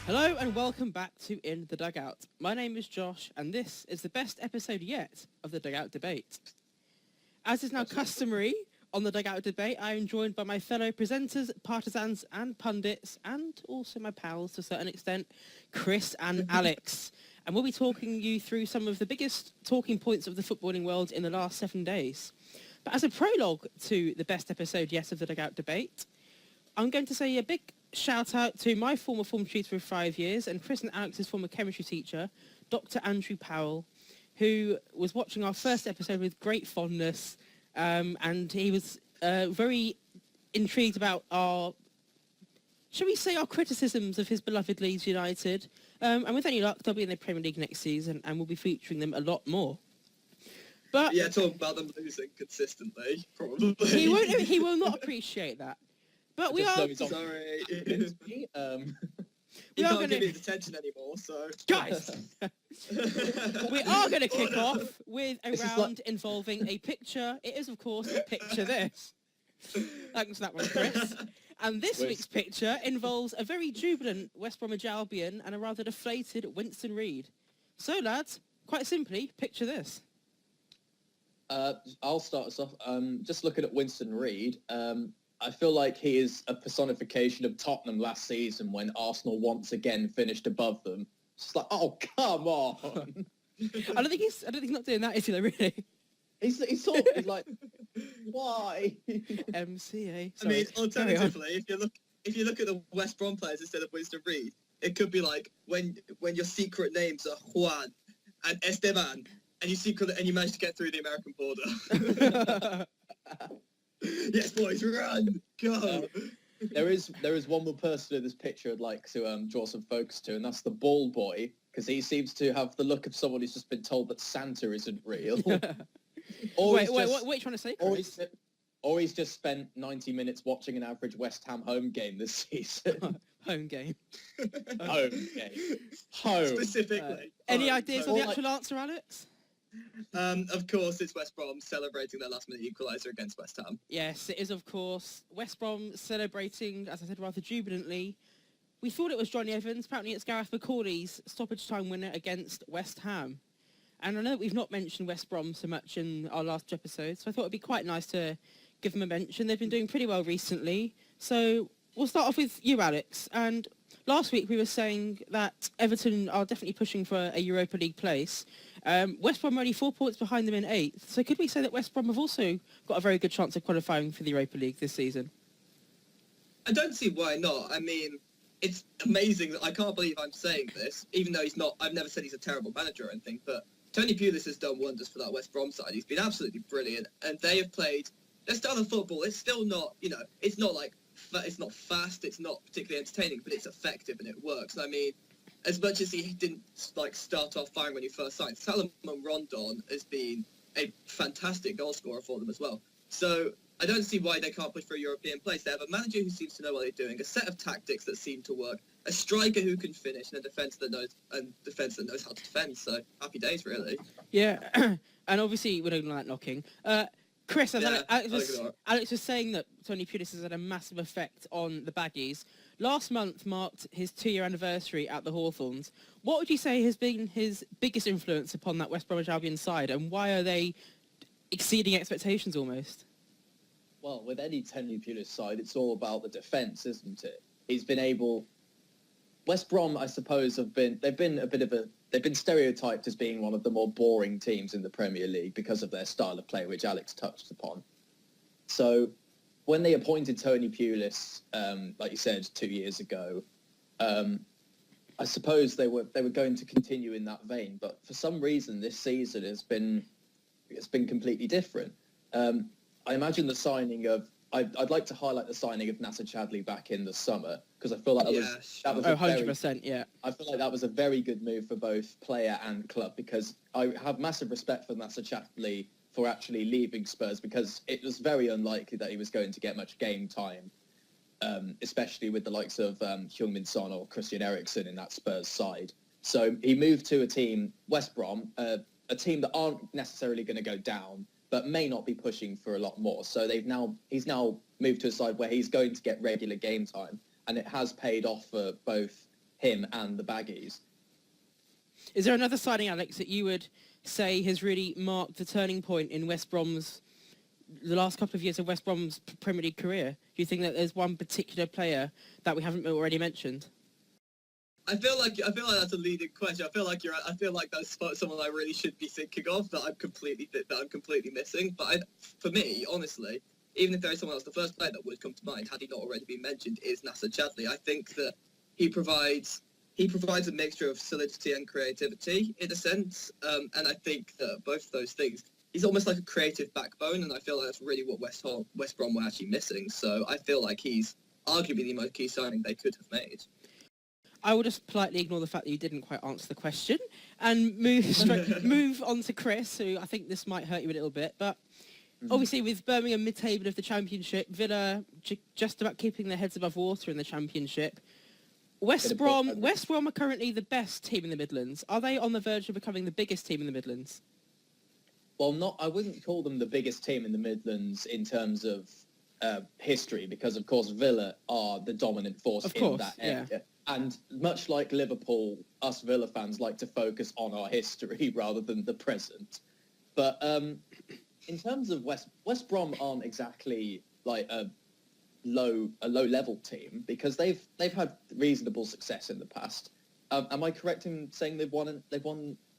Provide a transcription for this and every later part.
Hello and welcome back to In the Dugout. My name is Josh and this is the best episode yet of the Dugout Debate. As is now customary on the Dugout Debate, I am joined by my fellow presenters, partisans and pundits, and also my pals to a certain extent, Chris and Alex. And we'll be talking you through some of the biggest talking points of the footballing world in the last 7 days. But as a prologue to the best episode yet of the Dugout Debate, I'm going to say a big shout out to my former form tutor for 5 years and Chris and Alex's former chemistry teacher, Dr. Andrew Powell, who was watching our first episode with great fondness, and he was very intrigued about our, shall we say, our criticisms of his beloved Leeds United. And with any luck, they'll be in the Premier League next season and we'll be featuring them a lot more. But yeah, talk about them losing consistently, probably. He will not appreciate that. But we are... Sorry. We He are can't gonna- give me his attention anymore, so... Guys! We are going to kick off with a This is round involving a picture. It is, of course, Picture This. Thanks for that one, Chris. And this week's picture involves a very jubilant West Bromwich Albion and a rather deflated Winston Reid. So, lads, quite simply, picture this. I'll start us off. Just looking at Winston Reid, I feel like he is a personification of Tottenham last season when Arsenal once again finished above them. It's just like, oh, come on. I don't think he's not doing that, is he, though, really? He's sort of like, why? MCA. I mean, Sorry. Carry on. alternatively, if you look at the West Brom players instead of Winston Reid, it could be like when your secret names are Juan and Esteban, and you manage to get through the American border. Yes, boys, run, go. There is one more person in this picture I'd like to draw some focus to, and that's the ball boy, because he seems to have the look of someone who's just been told that Santa isn't real. Wait, what are you trying to say, Chris? Or he's just spent 90 minutes watching an average West Ham home game this season. Home game. Home game. Home. Specifically. Any Home. ideas So, on the actual answer, Alex? Of course, it's West Brom celebrating their last-minute equaliser against West Ham. Yes, it is, of course. West Brom celebrating, as I said, rather jubilantly. We thought it was Johnny Evans. Apparently it's Gareth McCauley's stoppage time winner against West Ham. And I know that we've not mentioned West Brom so much in our last episode, so I thought it'd be quite nice to give them a mention. They've been doing pretty well recently. So we'll start off with you, Alex. And last week we were saying that Everton are definitely pushing for a Europa League place. West Brom are only 4 points behind them in 8th. So could we say that West Brom have also got a very good chance of qualifying for the Europa League this season? I don't see why not. I mean, it's amazing that I can't believe I'm saying this, even though I've never said he's a terrible manager or anything, but Tony Pulis has done wonders for that West Brom side. He's been absolutely brilliant, and they have played their style of football. It's still not, it's not like, it's not fast, it's not particularly entertaining, but it's effective and it works. And I mean, as much as he didn't start off firing when he first signed, Salomon Rondon has been a fantastic goal scorer for them as well. So I don't see why they can't push for a European place. They have a manager who seems to know what they're doing, a set of tactics that seem to work, a striker who can finish, and a defence that knows how to defend. So happy days, really. Yeah, and obviously we don't like knocking. Chris, as Alex was saying that Tony Pulis has had a massive effect on the Baggies. Last month marked his 2-year anniversary at the Hawthorns. What would you say has been his biggest influence upon that West Bromwich Albion side, and why are they exceeding expectations almost? Well, with any Tony Pulis side, it's all about the defence, isn't it? He's been able... West Brom, I suppose, they've been stereotyped as being one of the more boring teams in the Premier League because of their style of play, which Alex touched upon. So when they appointed Tony Pulis, like you said, 2 years ago, I suppose they were going to continue in that vein. But for some reason, this season it's been completely different. I imagine the signing of... I'd like to highlight the signing of Nasser Chadli back in the summer, because I feel like that was 100%, yeah. I feel like that was a very good move for both player and club, because I have massive respect for Nasser Chadli for actually leaving Spurs, because it was very unlikely that he was going to get much game time, especially with the likes of Heung-min Son or Christian Eriksen in that Spurs side. So he moved to a team, West Brom, a team that aren't necessarily going to go down, but may not be pushing for a lot more. So he's now moved to a side where he's going to get regular game time, and it has paid off for both him and the Baggies. Is there another signing, Alex, that you would say has really marked the turning point in the last couple of years of West Brom's Premier League career? Do you think that there's one particular player that we haven't already mentioned? I feel like that's a leading question. I feel like that's someone I really should be thinking of that I'm completely missing. But for me, honestly, even if there is someone else, the first player that would come to mind, had he not already been mentioned, is Nasser Chadli. I think that he provides a mixture of solidity and creativity in a sense, and I think that both of those things, he's almost like a creative backbone, and I feel like that's really what West Brom were actually missing. So I feel like he's arguably the most key signing they could have made. I will just politely ignore the fact that you didn't quite answer the question and move on to Chris, who I think this might hurt you a little bit. But obviously with Birmingham mid-table of the Championship, Villa just about keeping their heads above water in the Championship, West Brom are currently the best team in the Midlands. Are they on the verge of becoming the biggest team in the Midlands? Well, I wouldn't call them the biggest team in the Midlands in terms of history, because of course Villa are the dominant force in that area. Yeah. And much like Liverpool, us Villa fans like to focus on our history rather than the present. But in terms of West Brom aren't exactly like a low level team, because they've had reasonable success in the past. Am I correct in saying they've won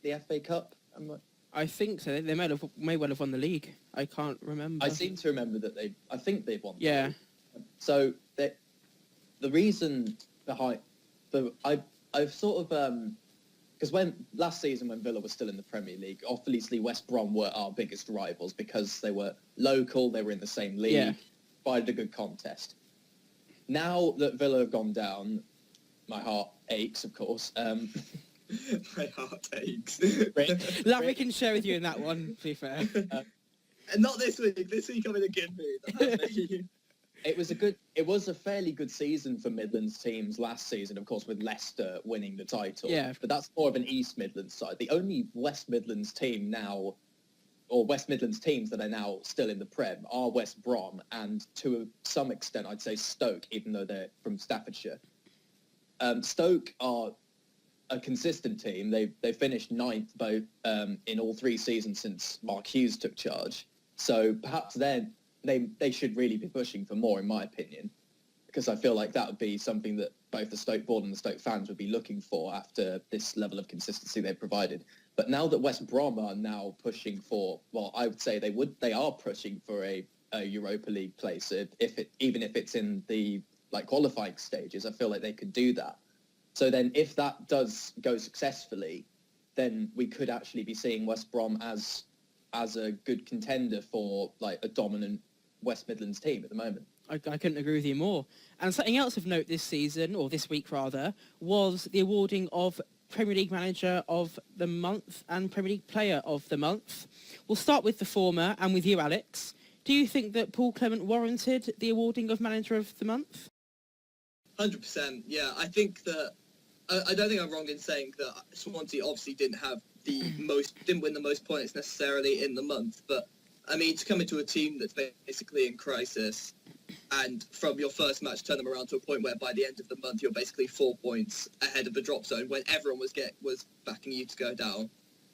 the FA Cup? I think so. They may well have won the league. I can't remember. I seem to remember that I think they've won. Yeah. So the reason behind, I've sort of because last season when Villa was still in the Premier League, obviously West Brom were our biggest rivals because they were local, they were in the same league, provided a good contest. Now that Villa have gone down, my heart aches, of course. My heart aches. We can share with you in that one, to be fair. And not this week. This week I'm in a good mood. It was a fairly good season for Midlands teams last season, of course, with Leicester winning the title. Yeah. But that's more of an East Midlands side. The only West Midlands team now, or West Midlands teams that are now still in the Prem, are West Brom, and to some extent, I'd say Stoke, even though they're from Staffordshire. Stoke are a consistent team. They finished ninth both in all 3 seasons since Mark Hughes took charge. So perhaps they should really be pushing for more, in my opinion, because I feel like that would be something that both the Stoke board and the Stoke fans would be looking for after this level of consistency they've provided. But now that West Brom are now pushing for, well, I would say they are pushing for a Europa League place, even if it's in the qualifying stages. I feel like they could do that. So then if that does go successfully, then we could actually be seeing West Brom as a good contender for a dominant West Midlands team at the moment. I couldn't agree with you more. And something else of note this season, or this week rather, was the awarding of Premier League Manager of the Month and Premier League Player of the Month. We'll start with the former and with you, Alex. Do you think that Paul Clement warranted the awarding of Manager of the Month? 100%, yeah. I think that I don't think I'm wrong in saying that Swansea obviously didn't win the most points necessarily in the month, but I mean, to come into a team that's basically in crisis and from your first match turn them around to a point where by the end of the month you're basically 4 points ahead of the drop zone when everyone was backing you to go down.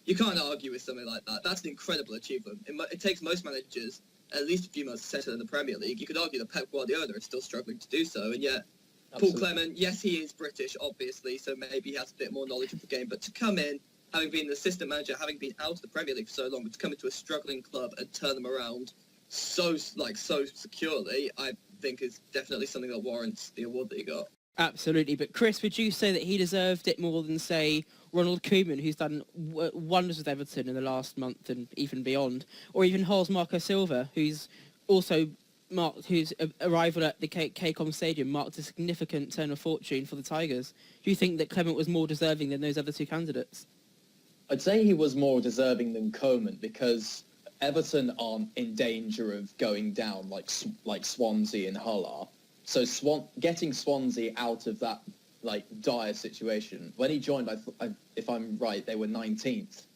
You can't argue with something like that. That's an incredible achievement. It takes most managers at least a few months to settle in the Premier League. You could argue that Pep Guardiola is still struggling to do so, and yet Absolutely. Paul Clement, yes, he is British, obviously, so maybe he has a bit more knowledge of the game, but to come in, having been the assistant manager, having been out of the Premier League for so long, but to come into a struggling club and turn them around so securely, I think is definitely something that warrants the award that he got. Absolutely. But Chris, would you say that he deserved it more than, say, Ronald Koeman, who's done wonders with Everton in the last month and even beyond, or even Hans Marco Silva, who's also whose arrival at the KCOM Stadium marked a significant turn of fortune for the Tigers? Do you think that Clement was more deserving than those other 2 candidates? I'd say he was more deserving than Koeman because Everton aren't in danger of going down like Swansea and Hull are. So getting Swansea out of that dire situation. When he joined, if I'm right, they were 19th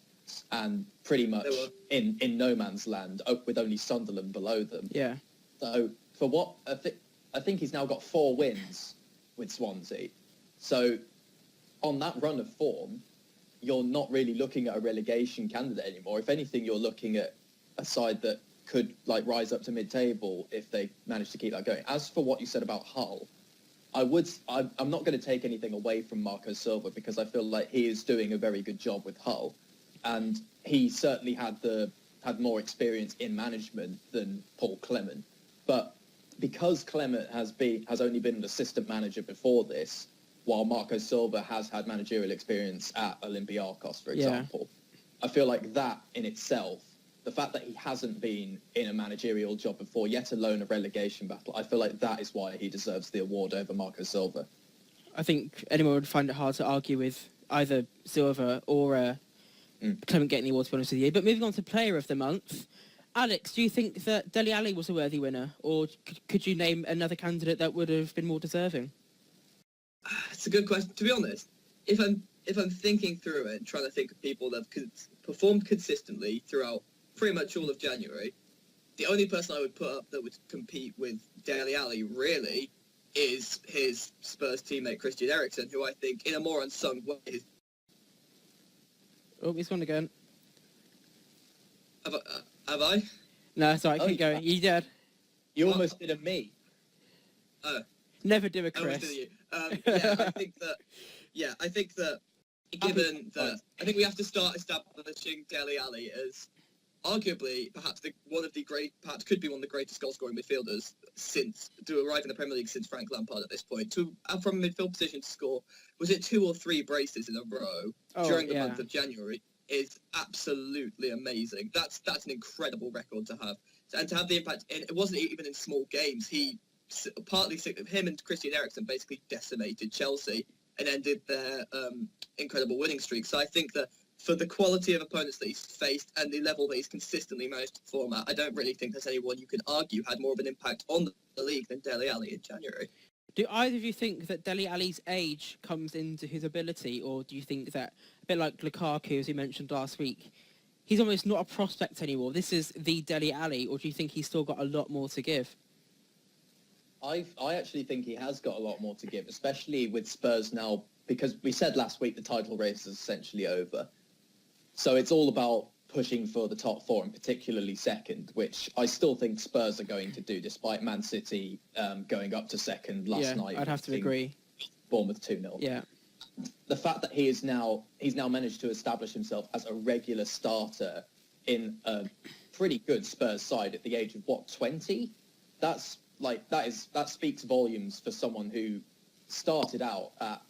and pretty much in no man's land with only Sunderland below them. Yeah. So for I think he's now got 4 wins with Swansea. So on that run of form, you're not really looking at a relegation candidate anymore. If anything, you're looking at a side that could like rise up to mid-table if they manage to keep that going. As for what you said about Hull, I'm not going to take anything away from Marco Silva because I feel like he is doing a very good job with Hull, and he certainly had more experience in management than Paul Clement. But because Clement has only been an assistant manager before this, while Marco Silva has had managerial experience at Olympiacos, for example, I feel like that in itself, the fact that he hasn't been in a managerial job before, yet alone a relegation battle, I feel like that is why he deserves the award over Marco Silva. I think anyone would find it hard to argue with either Silva or Clement getting the award, to be honest with you. But moving on to Player of the Month, Alex, do you think that Dele Alli was a worthy winner, or could you name another candidate that would have been more deserving? It's a good question. To be honest, if I'm thinking through it and trying to think of people that have performed consistently throughout pretty much all of January, the only person I would put up that would compete with Dele Alli really is his Spurs teammate Christian Eriksen, who I think in a more unsung way... Oh, he's gone again. Have I? No, sorry, keep going. You did. You almost did a me. Oh. Never do a I almost Chris. did I think that given that I think we have to start establishing Dele Alli as arguably perhaps could be one of the greatest goal-scoring midfielders to arrive in the Premier League since Frank Lampard at this point. From a midfield position to score, was it 2 or 3 braces in a row during the month of January, is absolutely amazing. That's an incredible record to have. And to have the impact, it wasn't even in small games. Him and Christian Eriksen basically decimated Chelsea and ended their incredible winning streak. So I think that for the quality of opponents that he's faced and the level that he's consistently managed to perform at, I don't really think there's anyone you can argue had more of an impact on the league than Dele Alli in January. Do either of you think that Dele Alli's age comes into his ability, or do you think that, a bit like Lukaku, as we mentioned last week, he's almost not a prospect anymore? This is the Dele Alli, or do you think he's still got a lot more to give? I actually think he has got a lot more to give, especially with Spurs now, because we said last week the title race is essentially over. So it's all about pushing for the top 4 and particularly second, which I still think Spurs are going to do, despite Man City going up to second last night. I'd have to agree. Bournemouth 2-0. Yeah. The fact that he's now managed to establish himself as a regular starter in a pretty good Spurs side at the age of 20? That speaks volumes for someone who started out at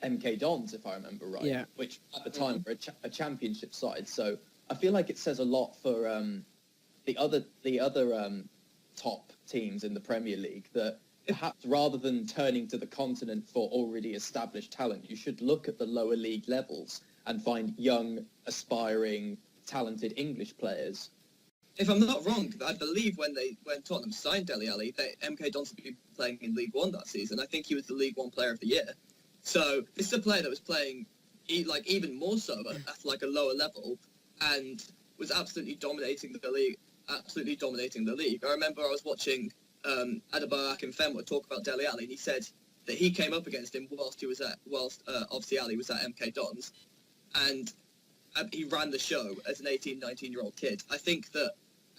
MK Dons, if I remember right, which at the time were a championship side. So I feel like it says a lot for the other top teams in the Premier League that perhaps rather than turning to the continent for already established talent, you should look at the lower league levels and find young, aspiring, talented English players. If I'm not wrong, I believe when Tottenham signed Dele Alli, MK Dons had been playing in League One that season. I think he was the League One Player of the Year. So this is a player that was playing even more so at a lower level and was absolutely dominating the league. I remember I was watching Adebayo Akinfenwa talk about Dele Alli, and he said that he came up against him whilst obviously Ali was at MK Dons, and he ran the show as an 18, 19-year-old kid. I think that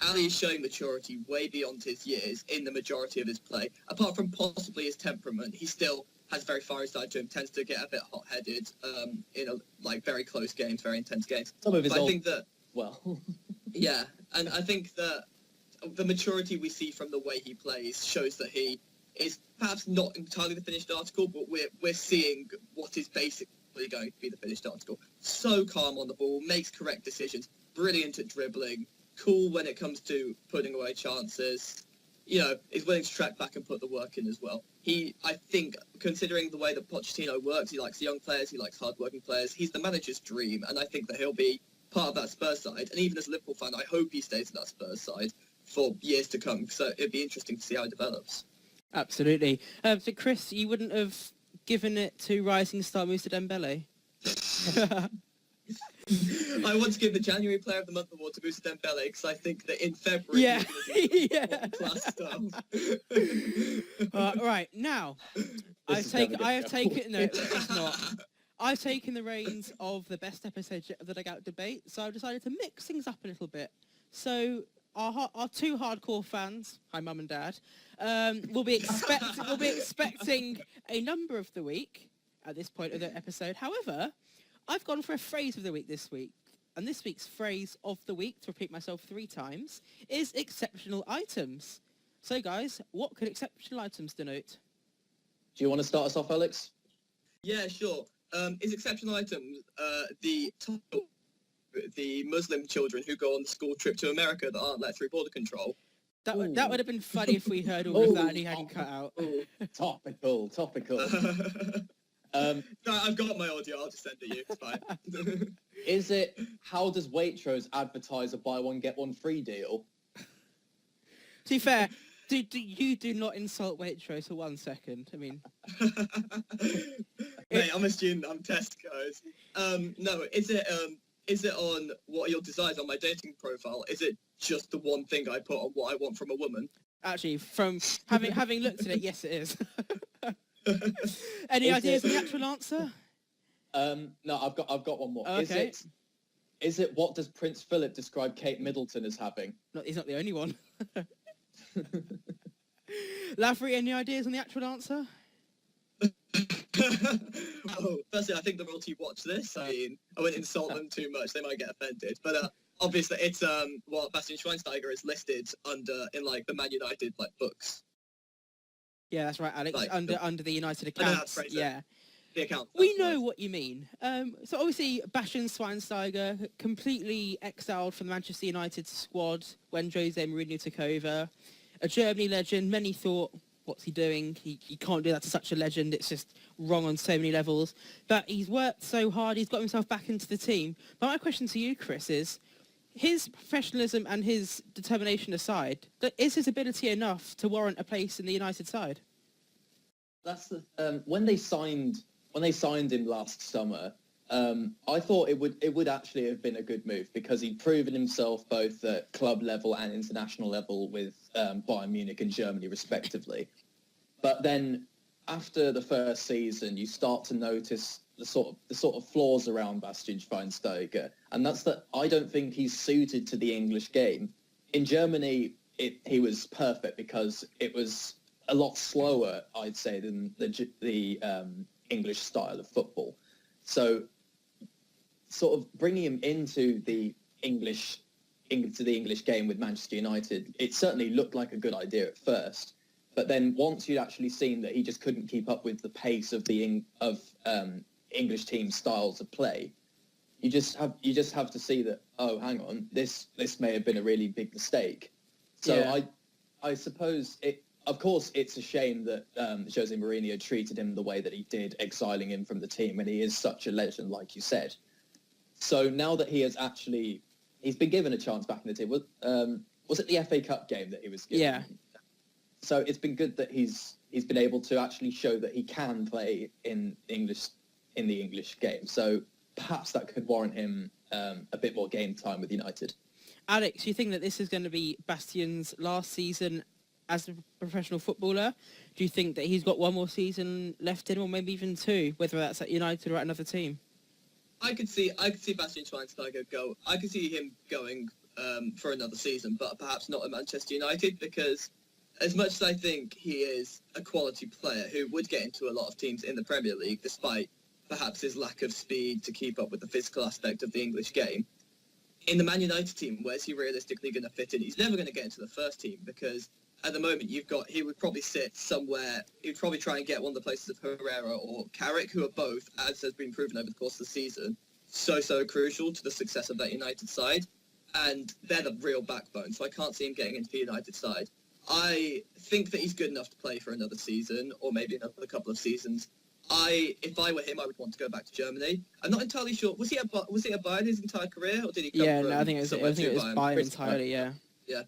Ali is showing maturity way beyond his years in the majority of his play. Apart from possibly his temperament, he still has a very fiery side to him, tends to get a bit hot-headed in very close games, very intense games. Some of his yeah, and I think that the maturity we see from the way he plays shows that he is perhaps not entirely the finished article, but we're seeing what is basically going to be the finished article. So calm on the ball, makes correct decisions, brilliant at dribbling, cool when it comes to putting away chances, is willing to track back and put the work in as well. I think, considering the way that Pochettino works, he likes young players, he likes hard-working players, he's the manager's dream, and I think that he'll be part of that Spurs side. And even as a Liverpool fan, I hope he stays in that Spurs side for years to come, so it'd be interesting to see how it develops. Absolutely. So, Chris, you wouldn't have given it to rising star Moussa Dembele? I want to give the January Player of the Month award to Moussa Dembele because I think that in February class stuff. Right, now I have taken no, it's not. I've taken the reins of the best episode of the Dugout debate, so I've decided to mix things up a little bit. So our two hardcore fans, hi mum and dad, will be expecting a number of the week at this point of the episode. However, I've gone for a phrase of the week this week. And this week's phrase of the week, to repeat myself 3 times, is exceptional items. So guys, what could exceptional items denote? Do you want to start us off, Alex? Yeah, sure. Is exceptional items the Muslim children who go on the school trip to America that aren't let through border control? That would have been funny if we heard all of that and he hadn't cut out. Topical. No, I've got my audio. I'll just send it you. It's fine. Is it, how does Waitrose advertise a buy one get one free deal? To be fair, do not insult Waitrose for 1 second. I mean, mate, I'm a student. I'm Tesco's. No, is it on what are your desires on my dating profile? Is it just the one thing I put on what I want from a woman? actually, from having looked at it, yes, it is. Any ideas on the actual answer? No, I've got one more. Oh, okay. Is it what does Prince Philip describe Kate Middleton as having? No, he's not the only one. Lavery, any ideas on the actual answer? Oh, firstly, I think the royalty watch this. I mean, I wouldn't insult them too much; they might get offended. But obviously, it's what Bastian Schweinsteiger is listed under in like the Man United like books. Yeah, that's right, Alex. Like under the United I know how to accounts. phrase it. Yeah. The account. We know what you mean. So obviously, Bastian Schweinsteiger completely exiled from the Manchester United squad when Jose Mourinho took over. A Germany legend. Many thought, what's he doing? He can't do that to such a legend. It's just wrong on so many levels. But he's worked so hard. He's got himself back into the team. But my question to you, Chris, is his professionalism and his determination aside, is his ability enough to warrant a place in the United side? That's the when they signed him last summer. I thought it would actually have been a good move because he'd proven himself both at club level and international level with Bayern Munich and Germany respectively. But then after the first season, you start to notice the sort of flaws around Bastian Schweinsteiger, and that's that I don't think he's suited to the English game. In Germany, he was perfect because it was a lot slower, I'd say, than the English style of football. So sort of bringing him into the English game with Manchester United, it certainly looked like a good idea at first. But then once you'd actually seen that he just couldn't keep up with the pace of the English team styles of play, you just have to see that, oh, hang on, this may have been a really big mistake. So yeah. I suppose of course, it's a shame that Jose Mourinho treated him the way that he did, exiling him from the team, and he is such a legend, like you said. So now that he's been given a chance back in the team. Was it the FA Cup game that he was given? Yeah. So it's been good that he's been able to actually show that he can play in the English game. So perhaps that could warrant him a bit more game time with United. Alex, you think that this is going to be Bastian's last season as a professional footballer? Do you think that he's got one more season left in, or maybe even 2, whether that's at United or at another team? I could see Bastian Schweinsteiger go. I could see him going for another season, but perhaps not at Manchester United, because as much as I think he is a quality player who would get into a lot of teams in the Premier League, despite perhaps his lack of speed to keep up with the physical aspect of the English game, in the Man United team, where's he realistically going to fit in? He's never going to get into the first team because at the moment he would probably sit somewhere, he'd probably try and get one of the places of Herrera or Carrick, who are both, as has been proven over the course of the season, so crucial to the success of that United side. And they're the real backbone, so I can't see him getting into the United side. I think that he's good enough to play for another season, or maybe another couple of seasons. If I were him, I would want to go back to Germany. I'm not entirely sure. Was he at Bayern his entire career, or did he come from I think it was Bayern entirely, yeah. Yeah.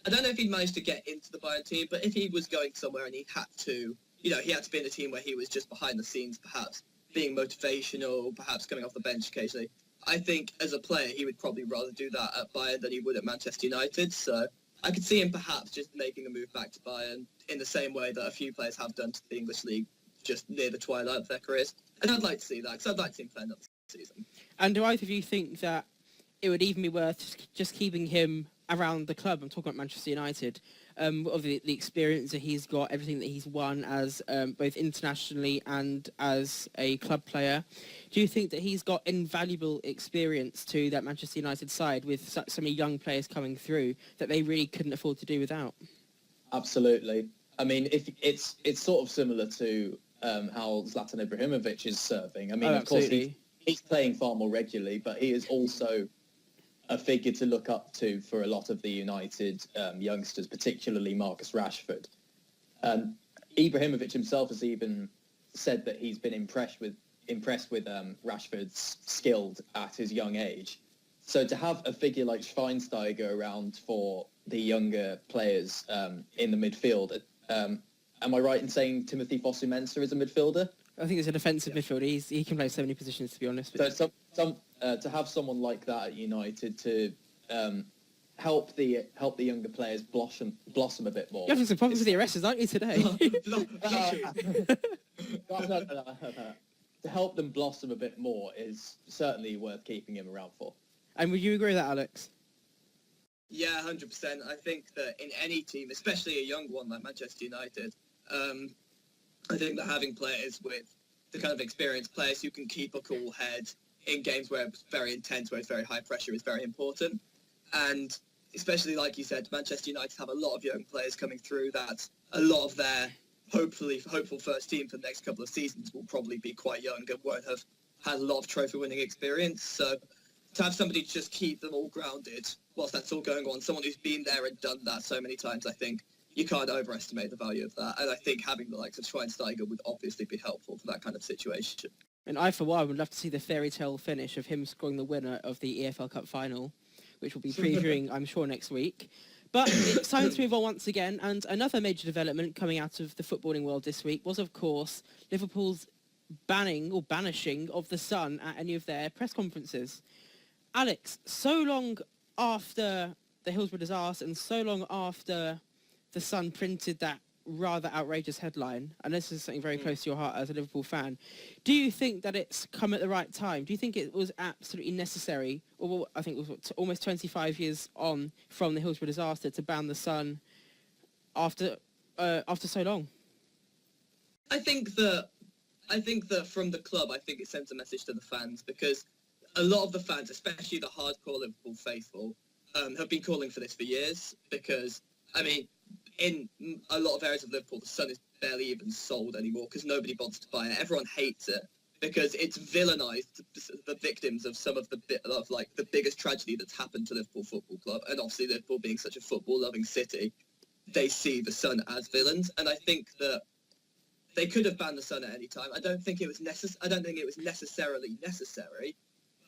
I don't know if he'd managed to get into the Bayern team, but if he was going somewhere and he had to be in a team where he was just behind the scenes, perhaps being motivational, perhaps coming off the bench occasionally, I think as a player he would probably rather do that at Bayern than he would at Manchester United. So I could see him perhaps just making a move back to Bayern in the same way that a few players have done to the English league, just near the twilight of their careers. And I'd like to see that, because I'd like to see him play another season. And do either of you think that it would even be worth just keeping him around the club? I'm talking about Manchester United. Of the experience that he's got, everything that he's won as both internationally and as a club player. Do you think that he's got invaluable experience to that Manchester United side with so many young players coming through that they really couldn't afford to do without? Absolutely. I mean, if it's sort of similar to how Zlatan Ibrahimovic is serving. I mean, of course, he's playing far more regularly, but he is also a figure to look up to for a lot of the United youngsters, particularly Marcus Rashford. Ibrahimovic himself has even said that he's been impressed with Rashford's skill at his young age. So to have a figure like Schweinsteiger around for the younger players in the midfield, am I right in saying Timothy Fosu-Mensah is a midfielder? I think he's a defensive midfielder. He can play so many positions, to be honest. So to have someone like that at United to help the younger players blossom a bit more. You're having some problems with the arrests, aren't you, today? To help them blossom a bit more is certainly worth keeping him around for. And would you agree with that, Alex? Yeah, 100%. I think that in any team, especially a young one like Manchester United, I think that having players with the kind of experienced players who can keep a cool head in games where it's very intense, where it's very high pressure, is very important. And especially, like you said, Manchester United have a lot of young players coming through that a lot of their hopeful first team for the next couple of seasons will probably be quite young and won't have had a lot of trophy-winning experience. So to have somebody to just keep them all grounded whilst that's all going on, someone who's been there and done that so many times, I think you can't overestimate the value of that. And I think having the likes of Schweinsteiger would obviously be helpful for that kind of situation. And I, for one, would love to see the fairy tale finish of him scoring the winner of the EFL Cup final, which we'll be previewing, I'm sure, next week. But it's time to move on once again. And another major development coming out of the footballing world this week was, of course, Liverpool's banishing of the Sun at any of their press conferences. Alex, so long after the Hillsborough disaster and so long after the Sun printed that rather outrageous headline, and this is something very close to your heart as a Liverpool fan, do you think that it's come at the right time? Do you think it was absolutely necessary, or I think it was almost 25 years on from the Hillsborough disaster, to ban the Sun after so long? I think that from the club, I think it sends a message to the fans, because a lot of the fans, especially the hardcore Liverpool faithful, have been calling for this for years, because, I mean, in a lot of areas of Liverpool, the Sun is barely even sold anymore because nobody wants to buy it. Everyone hates it because it's villainised the victims of some of the biggest tragedy that's happened to Liverpool Football Club. And obviously, Liverpool being such a football-loving city, they see the Sun as villains. And I think that they could have banned the Sun at any time. I don't think it was necessarily necessary,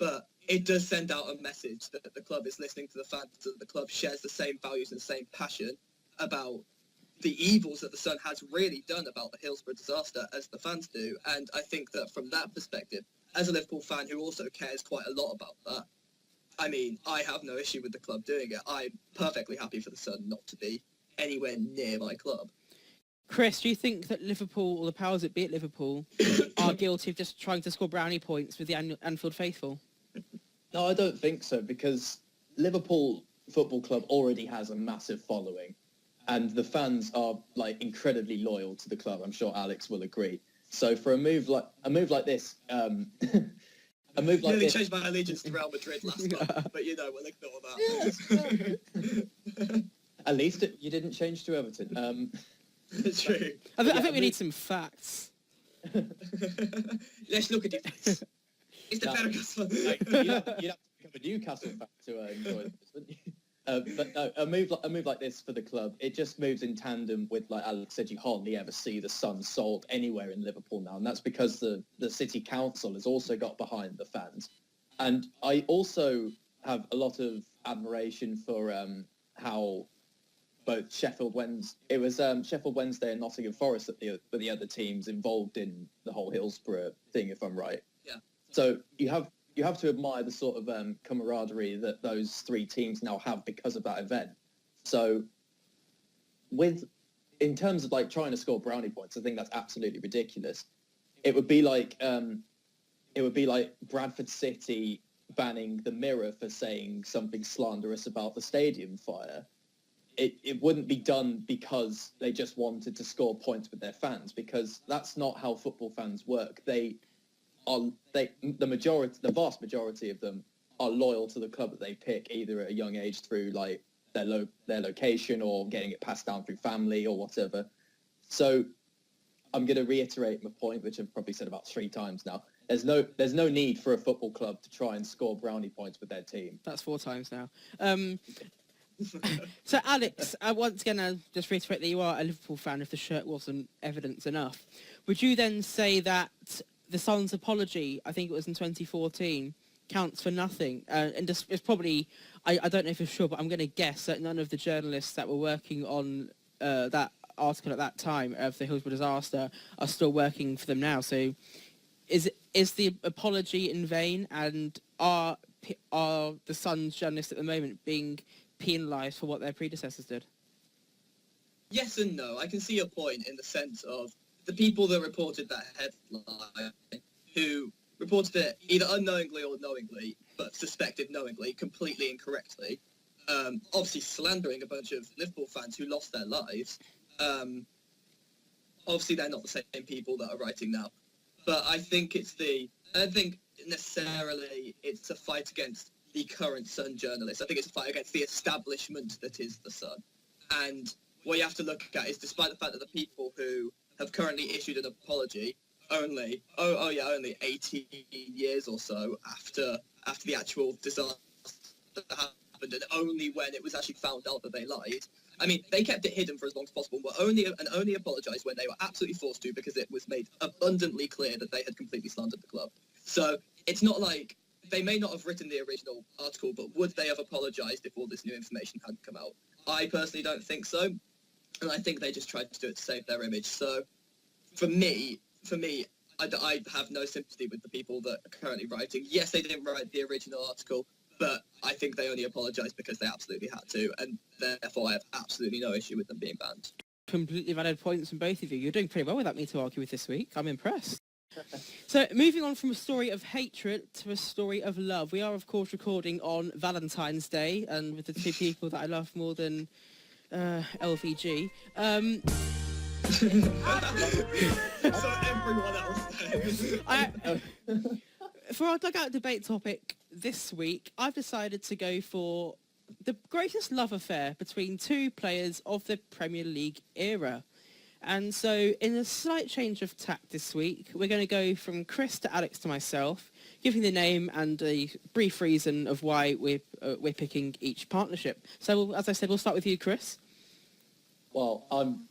but it does send out a message that the club is listening to the fans, that the club shares the same values and the same passion about the evils that the Sun has really done about the Hillsborough disaster as the fans do. And I think that from that perspective, as a Liverpool fan who also cares quite a lot about that, I mean, I have no issue with the club doing it. I'm perfectly happy for the Sun not to be anywhere near my club. Chris, do you think that Liverpool, or the powers that be at Liverpool, are guilty of just trying to score brownie points with the Anfield faithful? No, I don't think so, because Liverpool Football Club already has a massive following. And the fans are incredibly loyal to the club. I'm sure Alex will agree. So for a move like this, Nearly changed my allegiance to Real Madrid last month, but we'll ignore that. At least you didn't change to Everton. It's true. I think we need some facts. Let's look at it. It's the Ferguson. You'd have to become a Newcastle fan to enjoy this, wouldn't you? But no, a move like this for the club, it just moves in tandem with, like Alex said, you hardly ever see the Sun sold anywhere in Liverpool now, and that's because the city council has also got behind the fans. And I also have a lot of admiration for how both Sheffield Wednesday and Nottingham Forest were the other teams involved in the whole Hillsborough thing, if I'm right. Yeah. So you have to admire the sort of camaraderie that those three teams now have because of that event. So in terms of like trying to score brownie points, I think that's absolutely ridiculous. It would be like Bradford City banning the Mirror for saying something slanderous about the stadium fire. It wouldn't be done because they just wanted to score points with their fans, because that's not how football fans work. The vast majority of them are loyal to the club that they pick, either at a young age through like their location or getting it passed down through family or whatever. So I'm going to reiterate my point, which I've probably said about 3 times now. There's no need for a football club to try and score brownie points with their team. That's 4 times now. So Alex, once again, I'll just reiterate that you are a Liverpool fan. If the shirt wasn't evidence enough, would you then say that the Sun's apology, I think it was in 2014, counts for nothing? And it's probably, I don't know for sure, but I'm going to guess that none of the journalists that were working on that article at that time of the Hillsborough disaster are still working for them now. So is the apology in vain, and are the Sun's journalists at the moment being penalised for what their predecessors did? Yes and no. I can see your point in the sense of the people that reported that headline, who reported it either unknowingly or knowingly, but suspected knowingly, completely incorrectly, obviously slandering a bunch of Liverpool fans who lost their lives. Obviously, they're not the same people that are writing now. But I think I don't think necessarily it's a fight against the current Sun journalists. I think it's a fight against the establishment that is the Sun. And what you have to look at is, despite the fact that the people who have currently issued an apology only 18 years or so after the actual disaster happened, and only when it was actually found out that they lied. I mean, they kept it hidden for as long as possible, but only apologised when they were absolutely forced to, because it was made abundantly clear that they had completely slandered the club. So it's not like they may not have written the original article, but would they have apologised if all this new information hadn't come out? I personally don't think so, and I think they just tried to do it to save their image. So for me, I have no sympathy with the people that are currently writing. Yes, they didn't write the original article, but I think they only apologised because they absolutely had to, and therefore I have absolutely no issue with them being banned. Completely valid points from both of you. You're doing pretty well without me to argue with this week. I'm impressed. So moving on from a story of hatred to a story of love. We are, of course, recording on Valentine's Day, and with the 2 people that I love more than LVG. So everyone else. For our Dugout debate topic this week, I've decided to go for the greatest love affair between 2 players of the Premier League era. And so, in a slight change of tack this week, we're going to go from Chris to Alex to myself, giving the name and a brief reason of why we're picking each partnership. So, as I said, we'll start with you, Chris. Well, I'm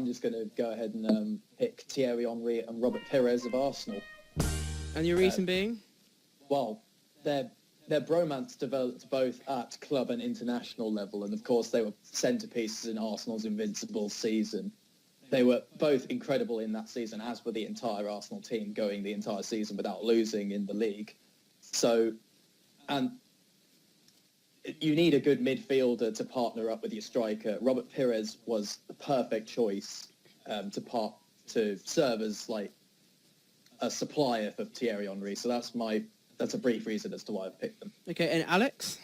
just going to go ahead and pick Thierry Henry and Robert Pires of Arsenal. And your reason being? Well, their bromance developed both at club and international level, and of course they were centerpieces in Arsenal's invincible season. They were both incredible in that season, as were the entire Arsenal team, going the entire season without losing in the league. So, and you need a good midfielder to partner up with your striker. Robert Pires was the perfect choice to serve as like a supplier for Thierry Henry. So that's a brief reason as to why I've picked them. Okay, and Alex?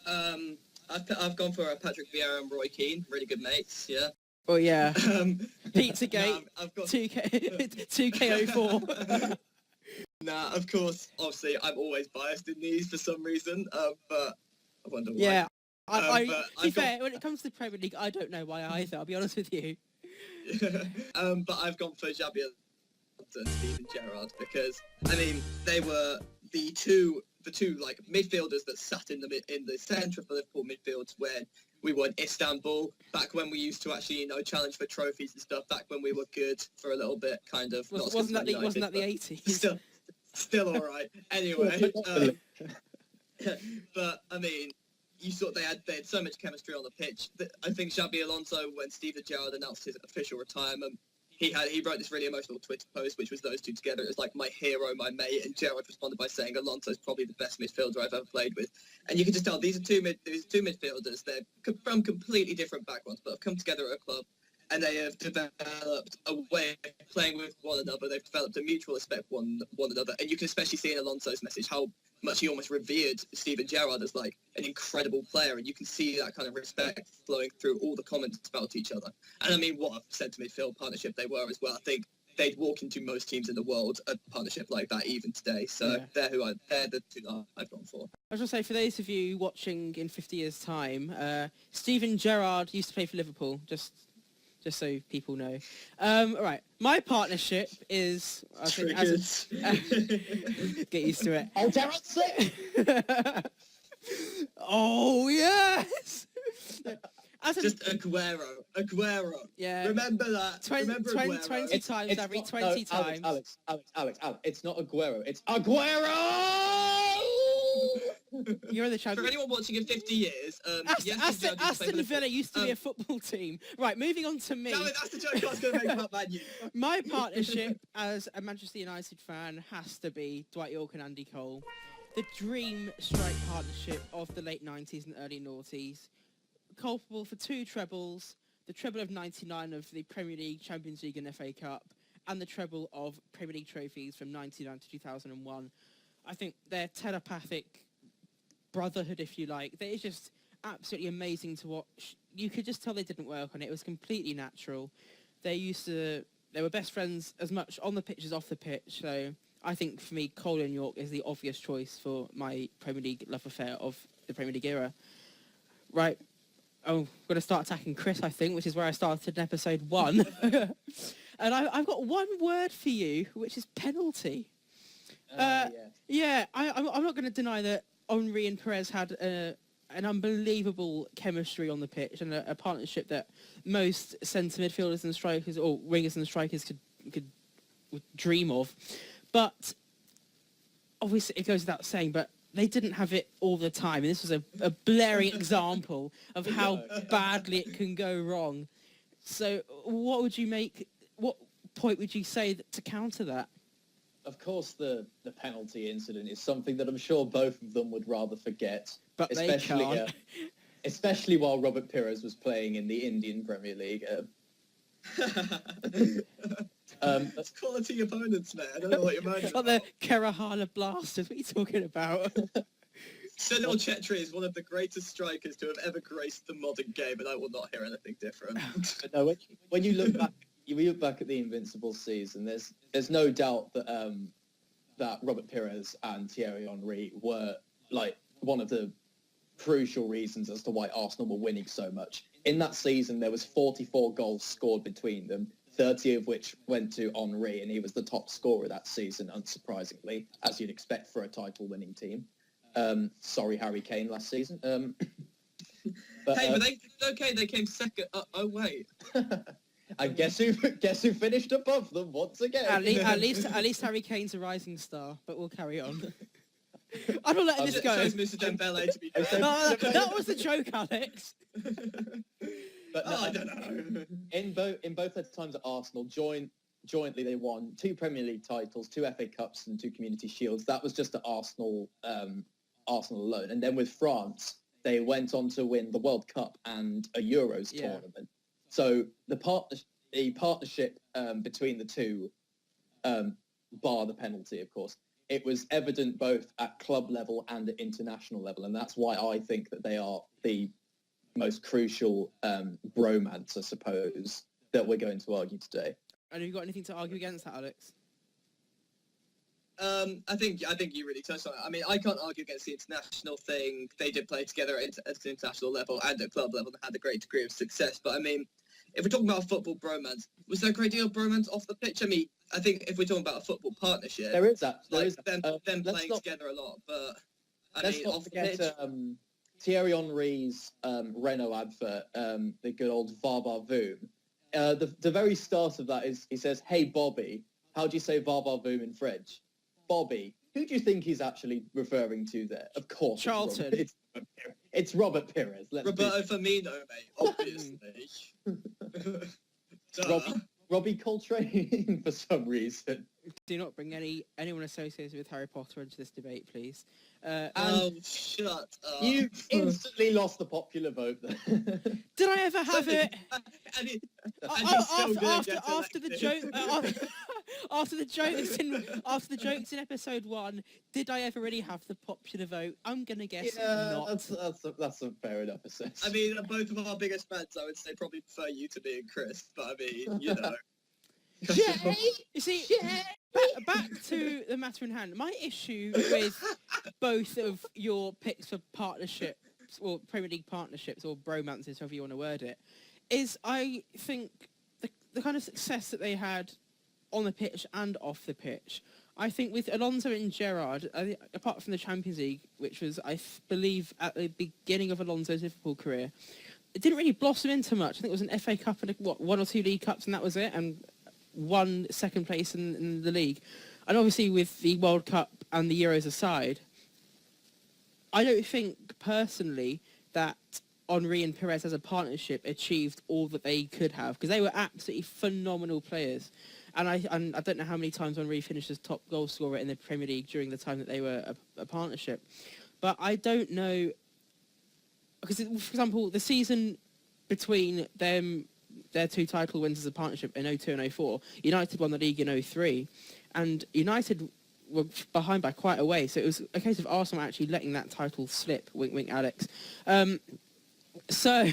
I've gone for Patrick Vieira and Roy Keane, really good mates, yeah. Oh yeah, Pizzagate, I've got 2K04. Nah, of course, obviously, I'm always biased in these for some reason, but I wonder why. Yeah, to be fair, when it comes to the Premier League, I don't know why either, I'll be honest with you. But I've gone for Xabi and Steven Gerrard because, I mean, they were the two like midfielders that sat in the centre of the Liverpool midfield when we were in Istanbul, back when we used to actually, challenge for trophies and stuff, back when we were good for a little bit, kind of. Wasn't that the 80s? Still all right. Anyway, but I mean, you saw they had so much chemistry on the pitch. I think Xabi Alonso, when Steven Gerrard announced his official retirement, he wrote this really emotional Twitter post, which was those two together. It was like, my hero, my mate, and Gerrard responded by saying Alonso's probably the best midfielder I've ever played with. And you can just tell these are two midfielders. They're from completely different backgrounds, but have come together at a club, and they have developed a way of playing with one another. They've developed a mutual respect for one another, and you can especially see in Alonso's message how much he almost revered Steven Gerrard as like an incredible player, and you can see that kind of respect flowing through all the comments about each other. And I mean, what a centre midfield partnership they were as well. I think they'd walk into most teams in the world a partnership like that even today. So they're the two that I've gone for. I was going to say, for those of you watching in 50 years' time, Steven Gerrard used to play for Liverpool, just so people know. All right, my partnership is... get used to it. Oh, Gerrard slip! Oh, yes! Just Aguero. Yeah. Remember that. Remember 20 Aguero. times every 20 times. Alex, it's not Aguero. It's Aguero! You're the champion. For anyone watching in 50 years, Aston Villa used to be a football team. Right, moving on to me. Damn it, that's the joke I was going to make about Man U. My partnership as a Manchester United fan has to be Dwight Yorke and Andy Cole. The dream strike partnership of the late 90s and early noughties. Culpable for 2 trebles, the treble of 99 of the Premier League, Champions League and FA Cup, and the treble of Premier League trophies from 99 to 2001. I think they're telepathic brotherhood, if you like. They're just absolutely amazing to watch. You could just tell they didn't work on it. It was completely natural. They were best friends as much on the pitch as off the pitch. So I think for me, Cole and Yorke is the obvious choice for my Premier League love affair of the Premier League era. Right. Oh, I'm going to start attacking Chris, I think, which is where I started in episode 1. And I've got one word for you, which is penalty. Yeah, I'm not going to deny that Henry and Perez had an unbelievable chemistry on the pitch and a partnership that most centre midfielders and strikers, or wingers and strikers, could dream of. But obviously, it goes without saying, but they didn't have it all the time. And this was a blaring example of how badly it can go wrong. So what point would you say to counter that? Of course, the penalty incident is something that I'm sure both of them would rather forget. But they can't. Especially while Robert Pires was playing in the Indian Premier League. That's quality opponents, man. I don't know what you're moaning about. The Kerala Blasters. What are you talking about? Sunil Chetri is one of the greatest strikers to have ever graced the modern game, and I will not hear anything different. No, when you look back, at the Invincible season, there's no doubt that that Robert Pires and Thierry Henry were like one of the crucial reasons as to why Arsenal were winning so much. In that season, there was 44 goals scored between them, 30 of which went to Henry, and he was the top scorer that season, unsurprisingly, as you'd expect for a title-winning team. Sorry, Harry Kane last season. But they came second. Oh wait. And guess who finished above them once again? At least Harry Kane's a rising star, but we'll carry on. I'm not letting this go. Mr. Dembele to be fair. That was the joke, Alex. But no, I don't know. In both their times at Arsenal, jointly they won 2 Premier League titles, 2 FA Cups, and 2 Community Shields. That was just at Arsenal alone. And then with France, they went on to win the World Cup and a Euros tournament. So the partnership between the two, bar the penalty, of course, it was evident both at club level and at international level, and that's why I think that they are the most crucial bromance, I suppose, that we're going to argue today. And have you got anything to argue against that, Alex? I think you really touched on it. I mean, I can't argue against the international thing. They did play together at an international level and at club level and had a great degree of success. But I mean, if we're talking about football bromance, was there a great deal of bromance off the pitch? I mean, I think if we're talking about a football partnership, there is that. Them playing together a lot. But I mean, off the pitch, Thierry Henry's Renault advert, the good old Va va voom. The very start of that is he says, "Hey Bobby, how do you say va va voom in French?" Bobby. Who do you think he's actually referring to there? Of course, Charlton. It's Robert Pires. Roberto Firmino, mate. Obviously. Robbie Coltrane for some reason. Do not bring anyone associated with Harry Potter into this debate, please. Shut up. You instantly lost the popular vote there. Did I ever have it? And he's still gonna get After the joke, elected. after the jokes in episode 1, did I ever really have the popular vote? I'm gonna guess not. That's a fair enough assessment. I mean, both of our biggest fans, I would say, probably prefer you to being Chris, but I mean, you know. You see, back to the matter in hand. My issue with both of your picks for partnerships, or Premier League partnerships, or bromances, however you want to word it, is I think the kind of success that they had on the pitch and off the pitch. I think with Alonso and Gerrard, apart from the Champions League, which was, I believe, at the beginning of Alonso's Liverpool career, it didn't really blossom into much. I think it was an FA Cup and 1 or 2 League Cups, and that was it, and 1 second place in the league. And obviously with the World Cup and the Euros aside, I don't think personally that Henry and Perez as a partnership achieved all that they could have, because they were absolutely phenomenal players. And I don't know how many times Henry finished as top goal scorer in the Premier League during the time that they were a partnership. But I don't know, because for example, the season between them, their 2 title wins as a partnership in 02 and 04, United won the league in 03, and United were behind by quite a way, so it was a case of Arsenal actually letting that title slip. Wink, wink, Alex. So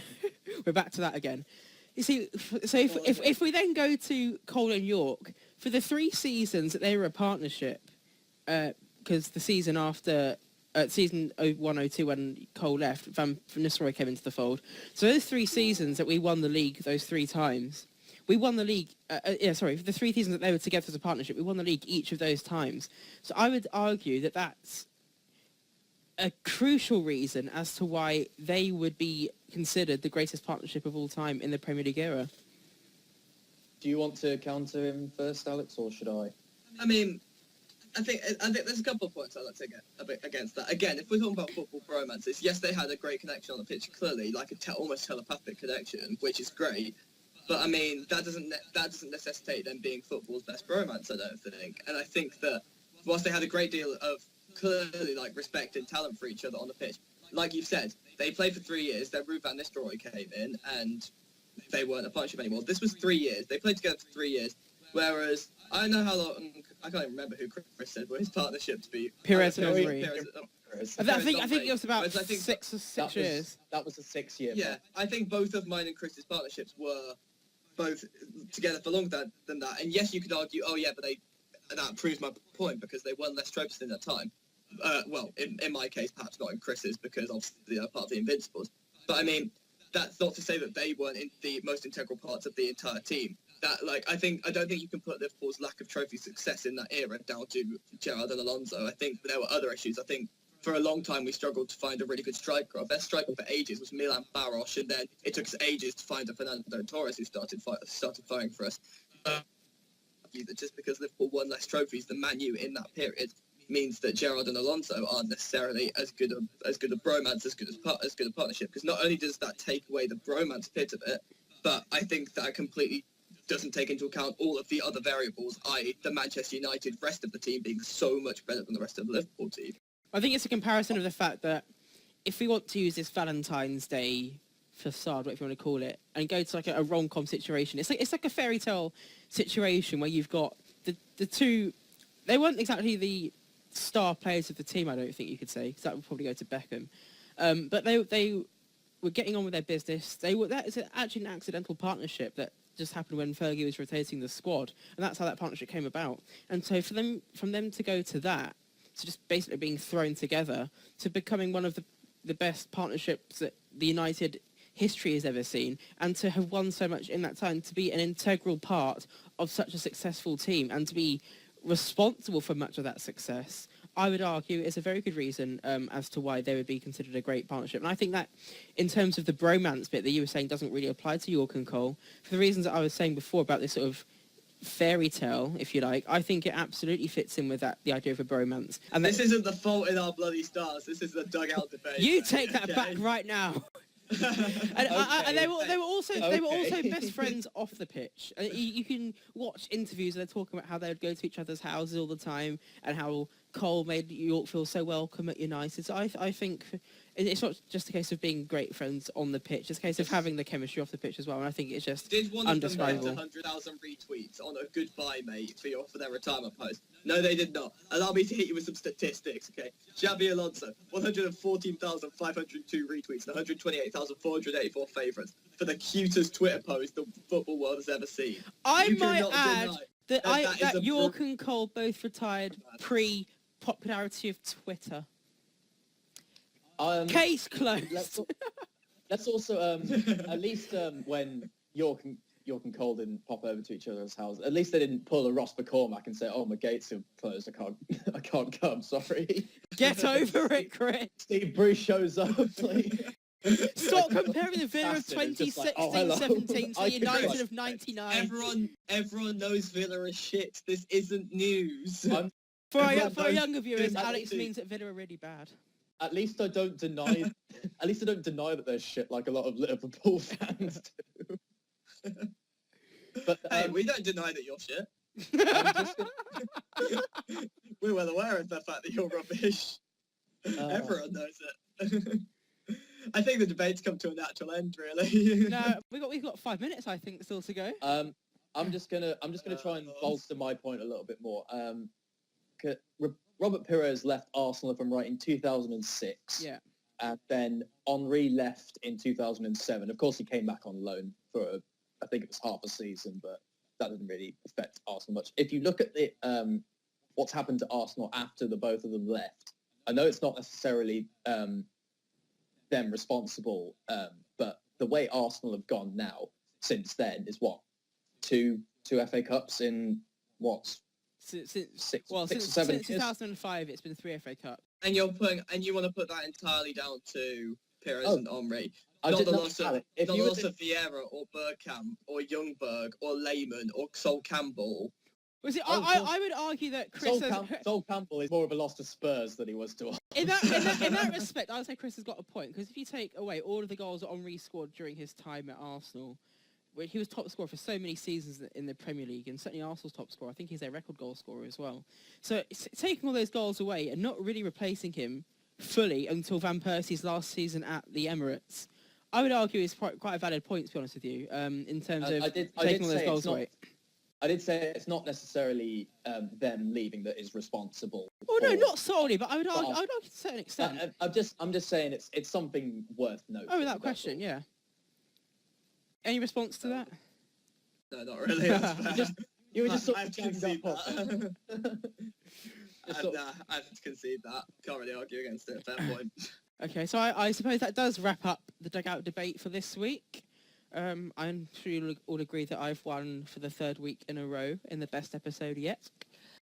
we're back to that again. You see, so if we then go to Cole and York, for the 3 seasons that they were a partnership, because the season after, season 01-02 when Cole left, Van Nistelrooy came into the fold. So those 3 seasons that we won the league those 3 times, we won the league, for the 3 seasons that they were together as a partnership, we won the league each of those times. So I would argue that that's a crucial reason as to why they would be considered the greatest partnership of all time in the Premier League era. Do you want to counter him first, Alex, or should I? I mean, I think there's a couple of points I'd like to get against that. Again, if we're talking about football romances, yes, they had a great connection on the pitch, clearly, like almost telepathic connection, which is great. But I mean, that doesn't necessitate them being football's best bromance, I don't think. And I think that whilst they had a great deal of clearly like respect and talent for each other on the pitch, like you've said, they played for 3 years. Then Ruud van Nistelrooy came in, and they weren't a partnership anymore. This was 3 years. They played together for 3 years. Whereas I don't know how long. I can't even remember who Chris said were his partnership to be. Perez and Henry. I think Henry. it was about Whereas I think 6 years. That was a 6-year. Yeah, I think both of mine and Chris's partnerships were both together for longer than that. And yes, you could argue, oh yeah, but that proves my point because they won less trophies in that time. Well, in my case, perhaps not in Chris's, because obviously they're part of the Invincibles. But I mean, that's not to say that they weren't in the most integral parts of the entire team. That, like, I don't think you can put Liverpool's lack of trophy success in that era down to Gerrard and Alonso. I think there were other issues. I think for a long time we struggled to find a really good striker. Our best striker for ages was Milan Baros, and then it took us ages to find a Fernando Torres who started firing for us. That just because Liverpool won less trophies than Man U in that period means that Gerrard and Alonso aren't necessarily as good a bromance, as good a partnership. Because not only does that take away the bromance bit of it, but I think that completely doesn't take into account all of the other variables, i.e. the Manchester United rest of the team being so much better than the rest of the Liverpool team. I think it's a comparison of the fact that if we want to use this Valentine's Day facade, whatever you want to call it, and go to like a rom-com situation, it's like a fairy tale situation where you've got the two. They weren't exactly the star players of the team, I don't think you could say, because that would probably go to Beckham. But they were getting on with their business. That is actually an accidental partnership that just happened when Fergie was rotating the squad, and that's how that partnership came about. And so from them to go to that, to just basically being thrown together, to becoming one of the best partnerships that the United history has ever seen, and to have won so much in that time, to be an integral part of such a successful team, and to be responsible for much of that success, I would argue is a very good reason as to why they would be considered a great partnership. And I think that in terms of the bromance bit that you were saying doesn't really apply to York and Cole, for the reasons that I was saying before about this sort of fairy tale, if you like, I think it absolutely fits in with that, the idea of a bromance. And this isn't the fault in our bloody stars. This is the dugout debate. You take that back right now. And they were also Okay. best friends off the pitch. You can watch interviews where they're talking about how they would go to each other's houses all the time and how Cole made York feel so welcome at United. So I think it's not just a case of being great friends on the pitch. It's a case of having the chemistry off the pitch as well. And I think it's just Did one of them get undescribable. 100,000 retweets on a goodbye, mate, for their retirement post? No, they did not. Allow me to hit you with some statistics, okay? Xabi Alonso, 114,502 retweets and 128,484 favourites for the cutest Twitter post the football world has ever seen. I You might cannot add deny that is a York and Cole both retired pre-popularity of Twitter. Case closed. Let's also at least when York and Cole didn't pop over to each other's houses, at least they didn't pull a Ross McCormack and say, "Oh, my gates are closed. I can't come. Sorry." Get over it, Chris. Steve Bruce shows up. Like, Stop comparing the Villa of Assassin, it's just 2016, like, oh, hello. 17 to I the can United trust of 99. Everyone knows Villa is shit. This isn't news. For everyone our knows- younger viewers, Alex Alex is- means that Villa are really bad. At least I don't deny. At least I don't deny that there's shit like a lot of Liverpool fans do. But Hey, we don't deny that you're shit. I'm just We're well aware of the fact that you're rubbish. gonna, Everyone knows it. I think the debate's come to a natural end, really. No, we've got 5 minutes, I think, still to go. I'm just gonna try and bolster my point a little bit more. Robert Pires left Arsenal, if I'm right, in 2006. Yeah. And then Henry left in 2007. Of course, he came back on loan for I think it was half a season, but that didn't really affect Arsenal much. If you look at the what's happened to Arsenal after the both of them left, I know it's not necessarily them responsible, but the way Arsenal have gone now since then is what two FA Cups in what Since six or seven since years? 2005, it's been 3 FA Cups. And you want to put that entirely down to Pires Oh, and Henry. I Not did the not loss have of it. If the you were loss to- of Vieira or Bergkamp or Youngberg or Lehmann or Sol Campbell. Was it? Oh, I would argue that Chris Sol Campbell is more of a loss to Spurs than he was to us. in that respect, I would say Chris has got a point, because if you take away all of the goals that Henry scored during his time at Arsenal, where he was top scorer for so many seasons in the Premier League, and certainly Arsenal's top scorer, I think he's their record goal scorer as well. So taking all those goals away and not really replacing him fully until Van Persie's last season at the Emirates, I would argue is quite a valid point, to be honest with you, in terms of taking all those goals away. I did say it's not necessarily them leaving that is responsible. Oh no, not solely, but I would argue to a certain extent. I'm just saying it's something worth noting. Oh, without question, yeah. Any response to that? No, not really. That's fair. You were just sort I of have to jammed concede up on that. I have to concede that. Can't really argue against it. Fair point. Okay, so I suppose that does wrap up the Dugout debate for this week. I'm sure you'll all agree that I've won for the 3rd week in a row in the best episode yet.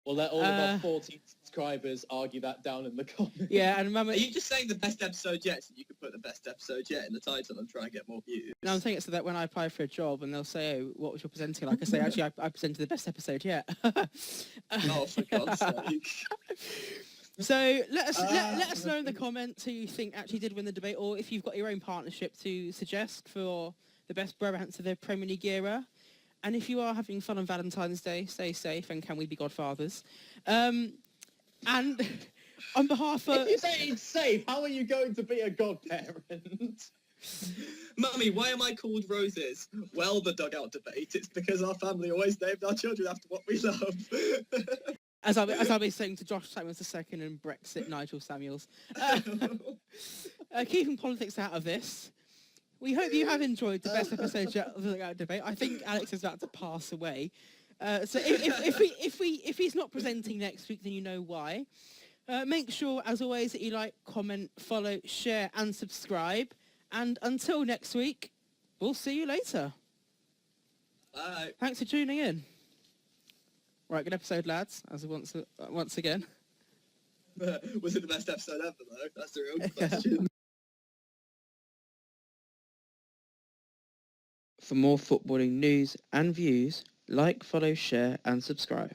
We'll let all of our 14 subscribers argue that down in the comments. Yeah, and Are remember, you just saying the best episode yet so you can put the best episode yet in the title and try and get more views? no, I'm saying it so that when I apply for a job and they'll say, "Oh, what was your presenting like?" I say, "Actually, I presented the best episode yet." Oh, for God's sake. So let us know in the comments who you think actually did win the debate, or if you've got your own partnership to suggest for the best bromance of the Premier League era. And if you are having fun on Valentine's Day, stay safe and can we be godfathers? And on behalf of... If you say it's safe, how are you going to be a godparent? Mummy, why am I called Roses? Well, the Dugout debate. It's because our family always named our children after what we love. As I'll be saying to Josh Samuels II and Brexit Nigel Samuels. Keeping politics out of this, we hope you have enjoyed the best episode of the Dugout debate. I think Alex is about to pass away. So if he's not presenting next week, then you know why. Make sure, as always, that you like, comment, follow, share, and subscribe. And until next week, we'll see you later. Bye. Thanks for tuning in. Right, good episode, lads, as once again. Was it the best episode ever, though? That's the real question. For more footballing news and views, like, follow, share, and subscribe.